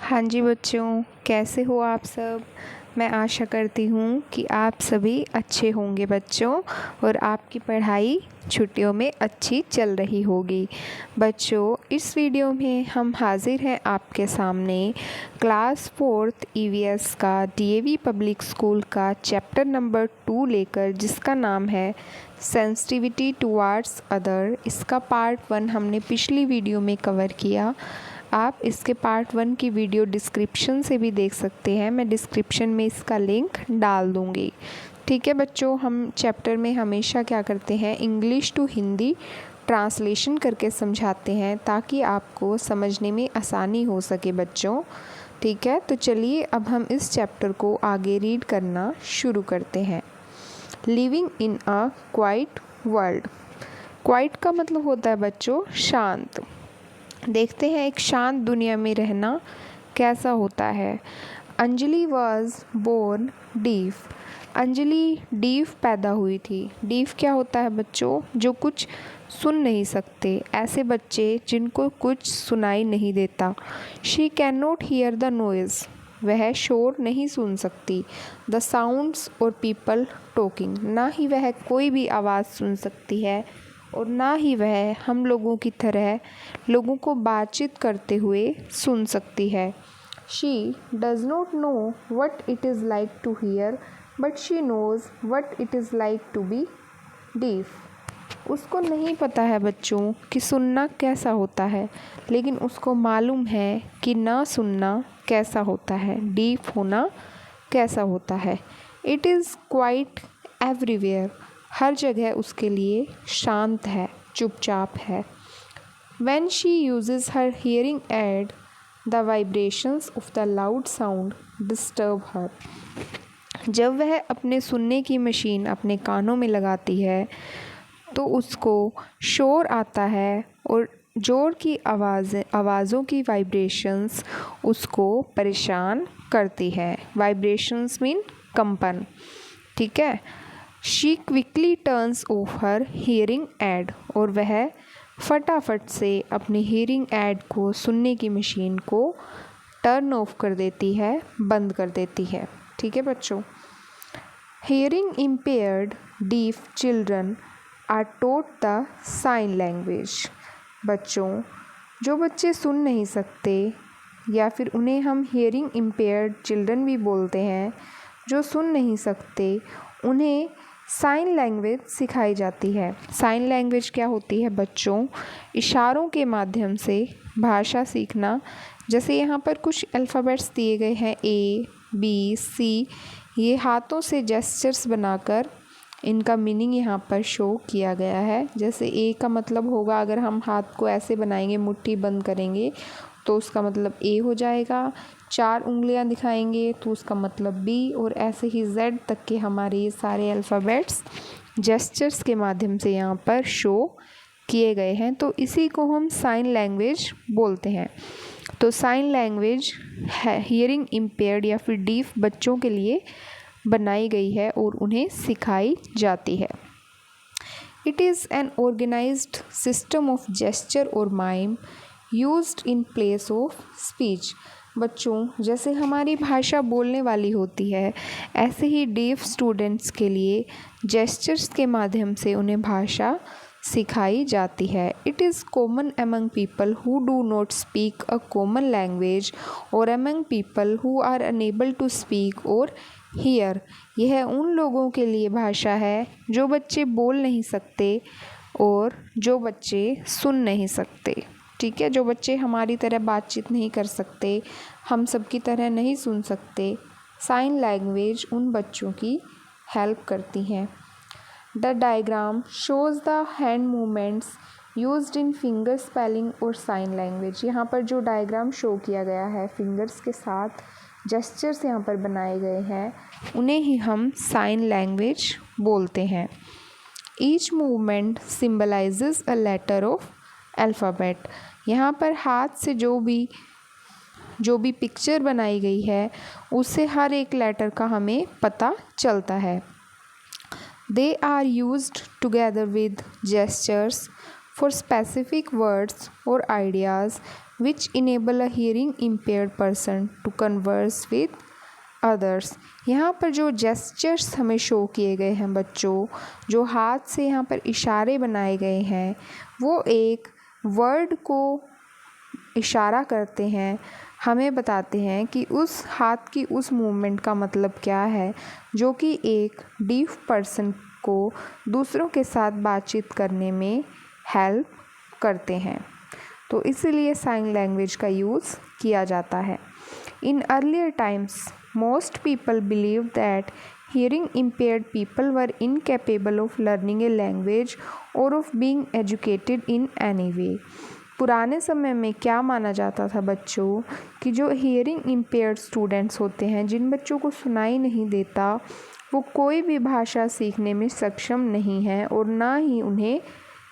हाँ जी बच्चों, कैसे हो आप सब। मैं आशा करती हूँ कि आप सभी अच्छे होंगे बच्चों, और आपकी पढ़ाई छुट्टियों में अच्छी चल रही होगी। बच्चों, इस वीडियो में हम हाजिर हैं आपके सामने क्लास 4th EVS का DAV पब्लिक स्कूल का चैप्टर नंबर 2 लेकर, जिसका नाम है सेंसिटिविटी टुवार्ड्स अदर। इसका पार्ट 1 हमने पिछली वीडियो में कवर किया। आप इसके पार्ट 1 की वीडियो डिस्क्रिप्शन से भी देख सकते हैं। मैं डिस्क्रिप्शन में इसका लिंक डाल दूँगी। ठीक है बच्चों, हम चैप्टर में हमेशा क्या करते हैं, इंग्लिश टू हिंदी ट्रांसलेशन करके समझाते हैं ताकि आपको समझने में आसानी हो सके बच्चों। ठीक है, तो चलिए अब हम इस चैप्टर को आगे रीड करना शुरू करते हैं। Living in a quite world. Quite का मतलब होता है बच्चों शांत। देखते हैं एक शांत दुनिया में रहना कैसा होता है। Anjali was born deaf. Anjali deaf पैदा हुई थी। डीफ क्या होता है बच्चों, जो कुछ सुन नहीं सकते, ऐसे बच्चे जिनको कुछ सुनाई नहीं देता। She can not here the noise. वह शोर नहीं सुन सकती। द साउंड्स और पीपल टॉकिंग। ना ही वह कोई भी आवाज़ सुन सकती है और ना ही वह हम लोगों की तरह लोगों को बातचीत करते हुए सुन सकती है। She does not know what it is like to hear, but she knows what it is like to be deaf. उसको नहीं पता है बच्चों कि सुनना कैसा होता है, लेकिन उसको मालूम है कि ना सुनना कैसा होता है, डीफ होना कैसा होता है। It is quite everywhere. हर जगह उसके लिए शांत है, चुपचाप है। When she uses her hearing aid, the vibrations of the loud sound disturb her. जब वह अपने सुनने की मशीन अपने कानों में लगाती है तो उसको शोर आता है और जोर की आवाज़ों की वाइब्रेशंस उसको परेशान करती है। वाइब्रेशंस मीन कंपन। ठीक है। She quickly turns of her hearing aid. और वह फटाफट से अपनी हियरिंग एड को, सुनने की मशीन को टर्न ऑफ कर देती है, बंद कर देती है। ठीक है बच्चों। Hearing impaired deaf children are taught the sign language. बच्चों, जो बच्चे सुन नहीं सकते या फिर उन्हें हम हियरिंग इम्पेयर्ड चिल्ड्रन भी बोलते हैं, जो सुन नहीं सकते, उन्हें साइन लैंग्वेज सिखाई जाती है। साइन लैंग्वेज क्या होती है बच्चों, इशारों के माध्यम से भाषा सीखना। जैसे यहाँ पर कुछ अल्फ़ाबेट्स दिए गए हैं ABC, ये हाथों से जेस्चर्स बनाकर इनका मीनिंग यहाँ पर शो किया गया है। जैसे A का मतलब होगा, अगर हम हाथ को ऐसे बनाएंगे, मुट्ठी बंद करेंगे तो उसका मतलब A हो जाएगा। 4 उंगलियां दिखाएंगे तो उसका मतलब B, और ऐसे ही Z तक के हमारे ये सारे अल्फ़ाबेट्स जेस्चर्स के माध्यम से यहाँ पर शो किए गए हैं। तो इसी को हम साइन लैंग्वेज बोलते हैं। तो साइन लैंग्वेज हियरिंग इम्पेयर्ड या फिर डीफ बच्चों के लिए बनाई गई है और उन्हें सिखाई जाती है। It is an organised system of gesture और mime used in place of speech. बच्चों, जैसे हमारी भाषा बोलने वाली होती है, ऐसे ही डीफ स्टूडेंट्स के लिए जेस्चर्स के माध्यम से उन्हें भाषा सिखाई जाती है। It is common among people who do not speak a common language or among people who are unable to speak or hear. यह उन लोगों के लिए भाषा है जो बच्चे बोल नहीं सकते और जो बच्चे सुन नहीं सकते। ठीक है, जो बच्चे हमारी तरह बातचीत नहीं कर सकते, हम सब की तरह नहीं सुन सकते, साइन लैंग्वेज उन बच्चों की हेल्प करती हैं। The diagram shows the hand movements used in finger spelling और साइन लैंग्वेज। यहाँ पर जो डायग्राम शो किया गया है, फिंगर्स के साथ जेस्चर्स यहाँ पर बनाए गए हैं, उन्हें ही हम साइन लैंग्वेज बोलते हैं। Each movement symbolises a letter of alphabet. यहाँ पर हाथ से जो भी पिक्चर बनाई गई है, उससे हर एक लेटर का हमें पता चलता है। They are used together with gestures for specific words और ideas which enable a hearing impaired person to converse with others। यहाँ पर जो जेस्चर्स हमें शो किए गए हैं बच्चों, जो हाथ से यहाँ पर इशारे बनाए गए हैं, वो एक वर्ड को इशारा करते हैं, हमें बताते हैं कि उस हाथ की उस मूवमेंट का मतलब क्या है, जो कि एक डीफ पर्सन को दूसरों के साथ बातचीत करने में हेल्प करते हैं। तो इसीलिए साइन लैंग्वेज का यूज़ किया जाता है। In earlier times most people believe that hearing impaired people were incapable of learning a language or of being educated in any way। पुराने समय में क्या माना जाता था बच्चों कि जो हियरिंग इम्पेयर्ड स्टूडेंट्स होते हैं, जिन बच्चों को सुनाई नहीं देता, वो कोई भी भाषा सीखने में सक्षम नहीं है और ना ही उन्हें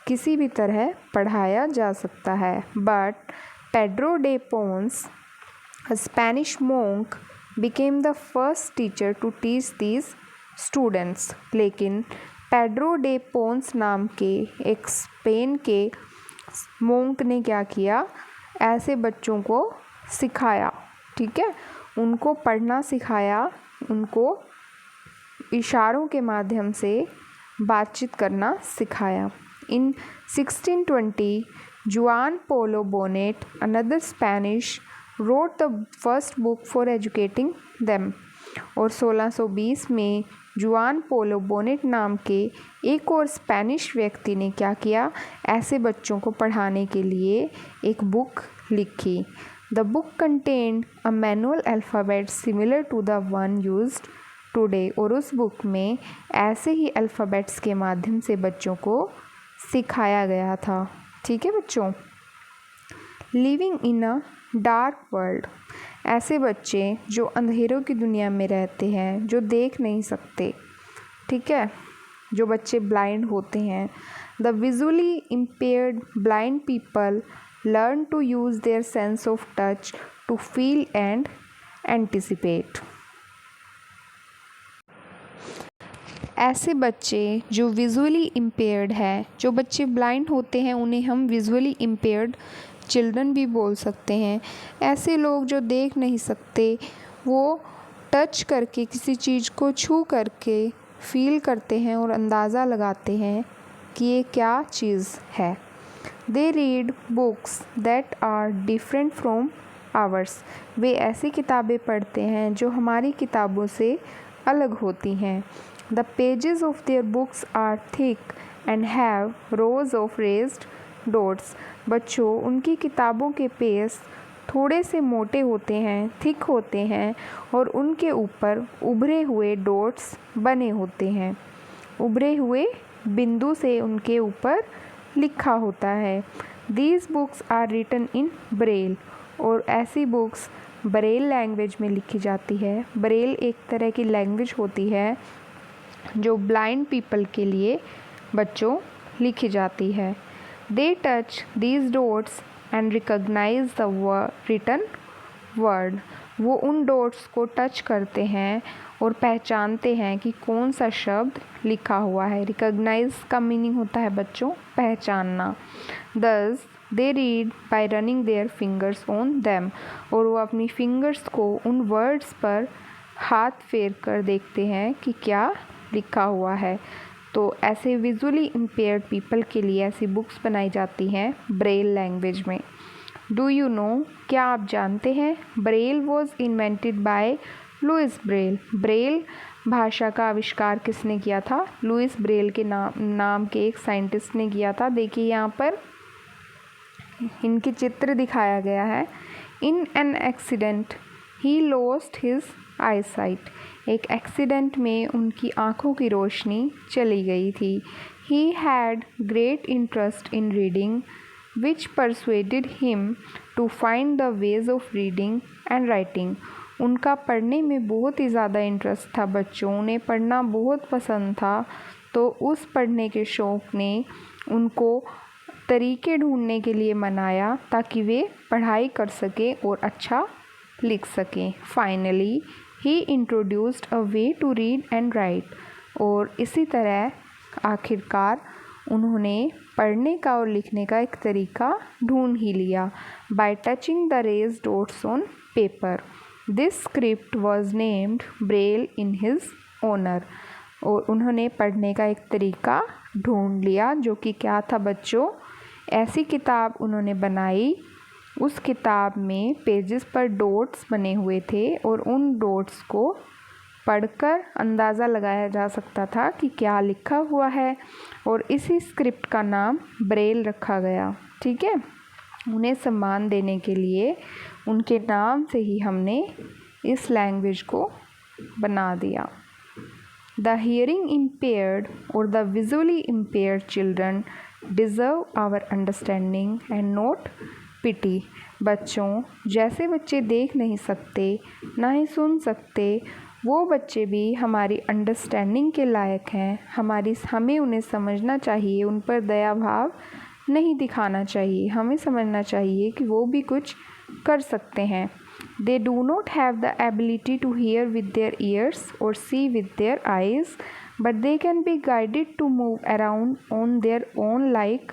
किसी भी तरह पढ़ाया जा सकता है। But Pedro day Ponce, a Spanish monk, became the first teacher to teach these students। लेकिन पेड्रो डे पोंस नाम के एक स्पेन के मोंक ने क्या किया, ऐसे बच्चों को सिखाया, ठीक है, उनको पढ़ना सिखाया, उनको इशारों के माध्यम से बातचीत करना सिखाया। In 1620 Juan Pablo Bonet, another Spanish, wrote the first book for educating them। और 1620 में जुआन पोलो बोनेट नाम के एक और स्पेनिश व्यक्ति ने क्या किया, ऐसे बच्चों को पढ़ाने के लिए एक बुक लिखी। The book contained a manual alphabet similar to the one used today. और उस बुक में ऐसे ही अल्फ़ाबेट्स के माध्यम से बच्चों को सिखाया गया था, ठीक है बच्चों। Living in a dark world, ऐसे बच्चे जो अंधेरों की दुनिया में रहते हैं, जो देख नहीं सकते, ठीक है, जो बच्चे ब्लाइंड होते हैं। The visually impaired blind people learn to use their sense of touch to feel and anticipate. ऐसे बच्चे जो विजुअली इम्पेयर्ड है, जो बच्चे ब्लाइंड होते हैं, उन्हें हम विजुअली इम्पेयर्ड चिल्ड्रन भी बोल सकते हैं। ऐसे लोग जो देख नहीं सकते, वो टच करके, किसी चीज़ को छू करके फील करते हैं और अंदाज़ा लगाते हैं कि ये क्या चीज़ है। They read books that are different from ours, वे ऐसी किताबें पढ़ते हैं जो हमारी किताबों से अलग होती हैं। The pages of their books are thick and have rows of raised dots. बच्चों, उनकी किताबों के पेज थोड़े से मोटे होते हैं, थिक होते हैं और उनके ऊपर उभरे हुए डॉट्स बने होते हैं, उभरे हुए बिंदु से उनके ऊपर लिखा होता है। These books are written in Braille, और ऐसी बुक्स ब्रेल लैंग्वेज में लिखी जाती है। ब्रेल एक तरह की लैंग्वेज होती है जो ब्लाइंड पीपल के लिए बच्चों लिखी जाती है। They touch these dots and recognize the written word। वो उन डॉट्स को टच करते हैं और पहचानते हैं कि कौन सा शब्द लिखा हुआ है। रिकॉग्नाइज का मीनिंग होता है बच्चों पहचानना। Thus they read by running their fingers on them। और वो अपनी फिंगर्स को उन वर्ड्स पर हाथ फेर कर देखते हैं कि क्या लिखा हुआ है। तो ऐसे विजुअली इम्पेयर्ड पीपल के लिए ऐसी बुक्स बनाई जाती हैं ब्रेल लैंग्वेज में। डू यू नो, क्या आप जानते हैं, Braille was invented by Louis Braille. Braille भाषा का आविष्कार किसने किया था? लुइस ब्रेल के नाम के एक साइंटिस्ट ने किया था। देखिए यहाँ पर इनके चित्र दिखाया गया है। In an accident he lost his eyesight. एक एक्सीडेंट में उनकी आँखों की रोशनी चली गई थी। He had great interest in reading which persuaded him to find the ways of reading and writing. उनका पढ़ने में बहुत ही ज़्यादा इंटरेस्ट था बच्चों, उन्हें पढ़ना बहुत पसंद था। तो उस पढ़ने के शौक़ ने उनको तरीके ढूंढने के लिए मनाया ताकि वे पढ़ाई कर सकें और अच्छा लिख सकें। Finally he introduced a way to read and write. और इसी तरह आखिरकार उन्होंने पढ़ने का और लिखने का एक तरीका ढूंढ ही लिया। By touching the raised dots on paper, this script was named Braille in his honour. और उन्होंने पढ़ने का एक तरीका ढूंढ लिया, जो कि क्या था बच्चों, ऐसी किताब उन्होंने बनाई, उस किताब में पेजेस पर डॉट्स बने हुए थे और उन डॉट्स को पढ़कर अंदाज़ा लगाया जा सकता था कि क्या लिखा हुआ है, और इसी स्क्रिप्ट का नाम ब्रेल रखा गया। ठीक है, उन्हें सम्मान देने के लिए उनके नाम से ही हमने इस लैंग्वेज को बना दिया। The hearing impaired or the visually impaired children deserve our understanding and not pity। बच्चों, जैसे बच्चे देख नहीं सकते ना ही सुन सकते, वो बच्चे भी हमारी अंडरस्टैंडिंग के लायक हैं। हमें उन्हें समझना चाहिए, उन पर दया भाव नहीं दिखाना चाहिए। हमें समझना चाहिए कि वो भी कुछ कर सकते हैं। They do not have the ability to hear with their ears or see with their eyes, but they can be guided to move around on their own like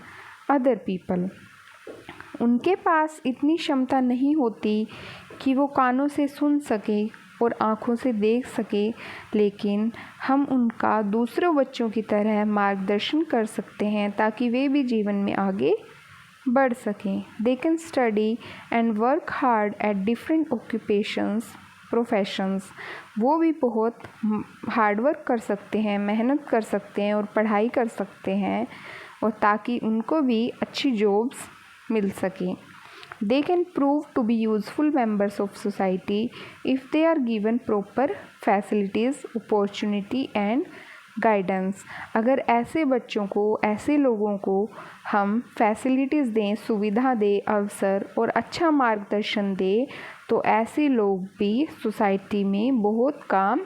other people। उनके पास इतनी क्षमता नहीं होती कि वो कानों से सुन सके और आँखों से देख सके, लेकिन हम उनका दूसरों बच्चों की तरह मार्गदर्शन कर सकते हैं ताकि वे भी जीवन में आगे बढ़ सकें। They can study and work hard at different occupations professions. वो भी बहुत हार्ड वर्क कर सकते हैं, मेहनत कर सकते हैं और पढ़ाई कर सकते हैं, और ताकि उनको भी अच्छी जॉब्स मिल सकें। They can prove to be useful members of society if they are given proper facilities, opportunity and guidance. अगर ऐसे बच्चों को, ऐसे लोगों को हम फैसिलिटीज़ दें, सुविधा दें, अवसर और अच्छा मार्गदर्शन दें, तो ऐसे लोग भी सोसाइटी में बहुत काम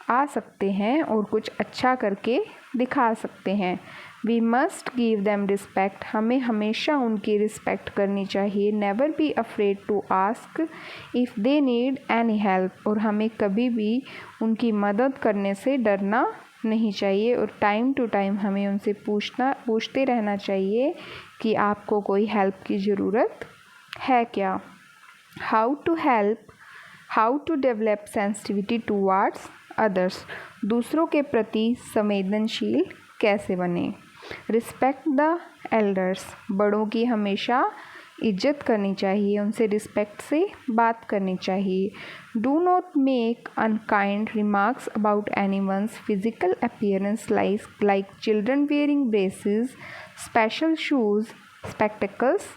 आ सकते हैं और कुछ अच्छा करके दिखा सकते हैं। We must give them respect. हमें हमेशा उनकी रिस्पेक्ट करनी चाहिए। Never be afraid to ask if they need any help. और हमें कभी भी उनकी मदद करने से डरना नहीं चाहिए, और टाइम टू टाइम हमें उनसे पूछते रहना चाहिए कि आपको कोई हेल्प की ज़रूरत है क्या। How to help, how to develop sensitivity towards others. दूसरों के प्रति संवेदनशील कैसे बने। Respect the elders. बड़ों की हमेशा इज्जत करनी चाहिए, उनसे रिस्पेक्ट से बात करनी चाहिए। Do not make unkind remarks about anyone's physical appearance like children wearing braces, special shoes, spectacles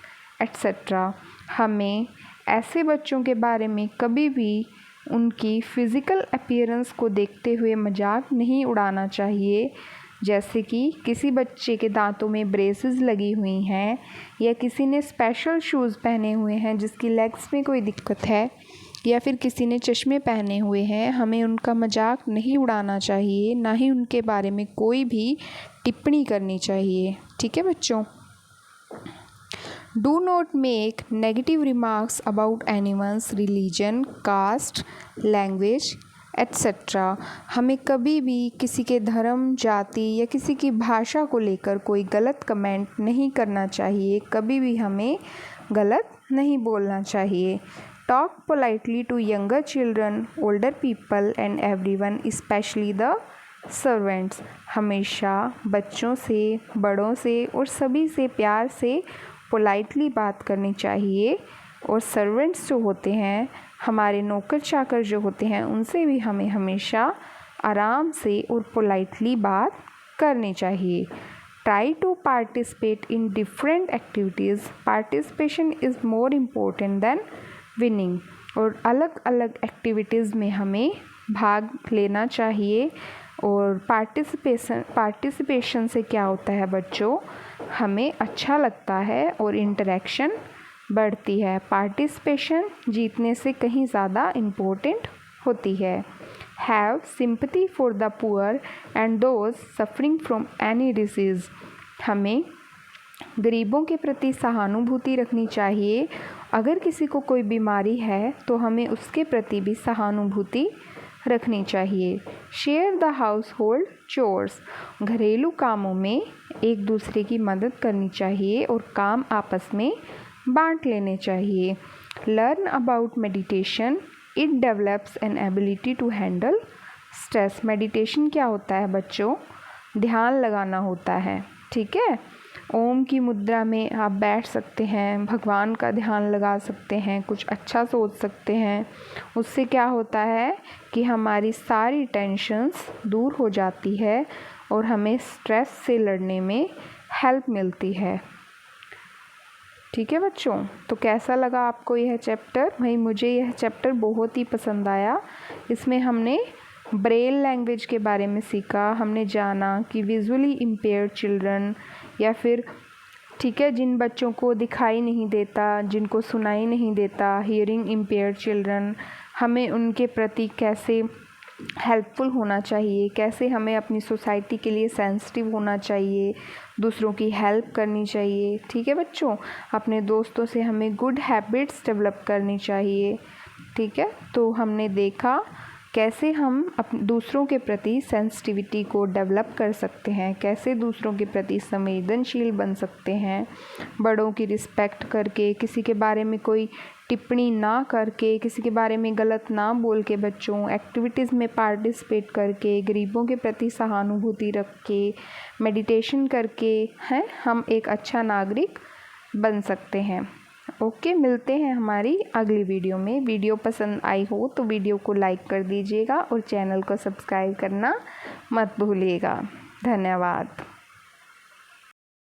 etcetera. हमें ऐसे बच्चों के बारे में कभी भी उनकी फ़िज़िकल अपीयरेंस को देखते हुए मजाक नहीं उड़ाना चाहिए, जैसे कि किसी बच्चे के दांतों में ब्रेसेस लगी हुई हैं, या किसी ने स्पेशल शूज़ पहने हुए हैं जिसकी लेग्स में कोई दिक्कत है, या फिर किसी ने चश्मे पहने हुए हैं। हमें उनका मजाक नहीं उड़ाना चाहिए, ना ही उनके बारे में कोई भी टिप्पणी करनी चाहिए। ठीक है बच्चों। Do not make negative remarks about anyone's religion, caste, language etcetera. हमें कभी भी किसी के धर्म, जाति या किसी की भाषा को लेकर कोई गलत कमेंट नहीं करना चाहिए। कभी भी हमें गलत नहीं बोलना चाहिए। Talk politely to younger children, older people and everyone, especially the servants. हमेशा बच्चों से, बड़ों से और सभी से प्यार से पोलाइटली बात करनी चाहिए, और सर्वेंट्स जो होते हैं, हमारे नौकर चाकर जो होते हैं, उनसे भी हमें हमेशा आराम से और पोलाइटली बात करनी चाहिए। Try to participate in different activities. Participation is more important than winning. और अलग अलग एक्टिविटीज़ में हमें भाग लेना चाहिए। और पार्टिसिपेशन से क्या होता है बच्चों, हमें अच्छा लगता है और इंटरेक्शन बढ़ती है। पार्टिसिपेशन जीतने से कहीं ज़्यादा इम्पोर्टेंट होती है। Have sympathy for the poor and those suffering from any disease. हमें गरीबों के प्रति सहानुभूति रखनी चाहिए। अगर किसी को कोई बीमारी है तो हमें उसके प्रति भी सहानुभूति रखनी चाहिए। Share the house hold chores, घरेलू कामों में एक दूसरे की मदद करनी चाहिए और काम आपस में बांट लेने चाहिए। Learn about meditation, it develops an ability to handle stress. Meditation क्या होता है बच्चों? ध्यान लगाना होता है, ठीक है। ओम की मुद्रा में आप बैठ सकते हैं, भगवान का ध्यान लगा सकते हैं, कुछ अच्छा सोच सकते हैं। उससे क्या होता है कि हमारी सारी टेंशन्स दूर हो जाती है और हमें स्ट्रेस से लड़ने में हेल्प मिलती है। ठीक है बच्चों, तो कैसा लगा आपको यह चैप्टर? भाई मुझे यह चैप्टर बहुत ही पसंद आया। इसमें हमने ब्रेल लैंग्वेज के बारे में सीखा, हमने जाना कि विजुअली इम्पेयर्ड चिल्ड्रन या फिर ठीक है जिन बच्चों को दिखाई नहीं देता, जिनको सुनाई नहीं देता, हियरिंग इम्पेयर्ड चिल्ड्रन, हमें उनके प्रति कैसे हेल्पफुल होना चाहिए, कैसे हमें अपनी सोसाइटी के लिए सेंसिटिव होना चाहिए, दूसरों की हेल्प करनी चाहिए। ठीक है बच्चों, अपने दोस्तों से हमें गुड हैबिट्स डेवलप करनी चाहिए। ठीक है, तो हमने देखा कैसे हम दूसरों के प्रति सेंसिटिविटी को डेवलप कर सकते हैं, कैसे दूसरों के प्रति संवेदनशील बन सकते हैं, बड़ों की रिस्पेक्ट करके, किसी के बारे में कोई टिप्पणी ना करके, किसी के बारे में गलत ना बोल के, बच्चों एक्टिविटीज़ में पार्टिसिपेट करके, गरीबों के प्रति सहानुभूति रख के, मेडिटेशन करके हैं हम एक अच्छा नागरिक बन सकते हैं। ओके, मिलते हैं हमारी अगली वीडियो में। वीडियो पसंद आई हो तो वीडियो को लाइक कर दीजिएगा और चैनल को सब्सक्राइब करना मत भूलिएगा। धन्यवाद।